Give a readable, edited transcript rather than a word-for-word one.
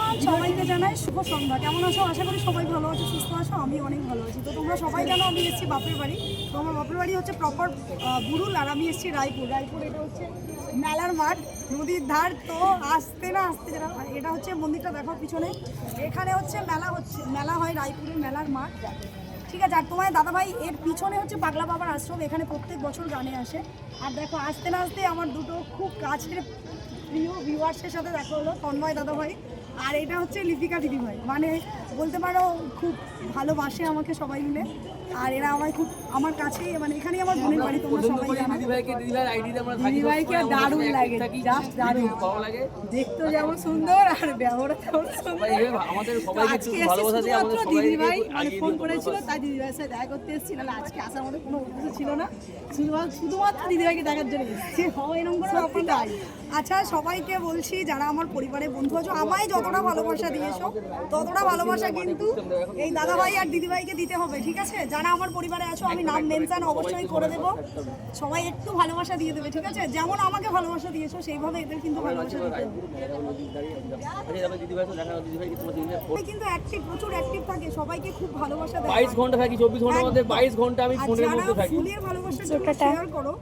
Everyone, সবাইকে জানাই শুভ সন্ধ্যা। কেমন আছো? আশা করি সবাই ভালো আছো, সুস্থ আছো। আমি অনেক ভালো আছি। তো তোমরা সবাই জানো আমি এসেছি বাপের বাড়ি। তো আমার বাপের বাড়ি হচ্ছে প্রপার বুরুল, আর আমি এসেছি রায়পুর। এটা হচ্ছে মেলার মাঠ, নদীর ধার। তো আসতে যেটা এটা হচ্ছে মন্দিরটা দেখো পিছনে, এখানে হচ্ছে মেলা হয় রায়পুরের মেলার মাঠ, ঠিক আছে। আর তোমার দাদাভাই এর পিছনে হচ্ছে পাগলা বাবার আশ্রম, এখানে প্রত্যেক বছর গানে আসে। আর দেখো আসতে না আসতে আমার দুটো খুব কাছের প্রিয় ভিউয়ার্সের সাথে দেখা হলো, তন্ময় দাদাভাই আর এটা হচ্ছে লিপিকা দিদিভাই। মানে বলতে পারো খুব ভালোবাসে আমাকে সবাই মিলে, আর এরা আমায় খুব আমার কাছেই, মানে এখানেই আমার বোনের বাড়ি। তোমরা সবাই জানো দিদিভাইকে দারুণ লাগে, জাস্ট দারুণ লাগে, দেখতে যেমন সুন্দর আর ব্যবহারও তেমন সুন্দর। আজকে দিদিভাই মানে ফোন করেছিল, তাই দিদিভাইয়ের সাথে দেখা করতে এসেছি, নাহলে আজকে আসার মধ্যে কোনো উদ্দেশ্য ছিল না, শুধুমাত্র দিদিভাইকে দেখার জন্য এসেছি। এরকম করে ব্যাপারটাই। আচ্ছা, সবাইকে বলছি যারা আমার পরিবারের বন্ধু আছো, আমায় যতটা ভালোবাসা দিয়েছো ততটা ভালোবাসা কিন্তু এই দাদাভাই আর দিদিভাইকে দিতে হবে, ঠিক আছে? যারা আমার পরিবারে আছো আমি নাম মেনশন অবশ্যই করে দেবো, সবাই একটু ভালোবাসা দিয়ে দেবে, ঠিক আছে? যেমন আমাকে ভালোবাসা দিয়েছো সেইভাবে এদের কিন্তু ভালোবাসা দিতে হবে। কিন্তু অ্যাক্টিভ, প্রচুর অ্যাক্টিভ থাকে, সবাইকে খুব ভালোবাসা দেয়। 22 ঘন্টা থাকি, 24 ঘন্টার মধ্যে 22 ঘন্টা আমি ফোনের মধ্যে থাকি। ফুলের ভালোবাসা শেয়ার করো।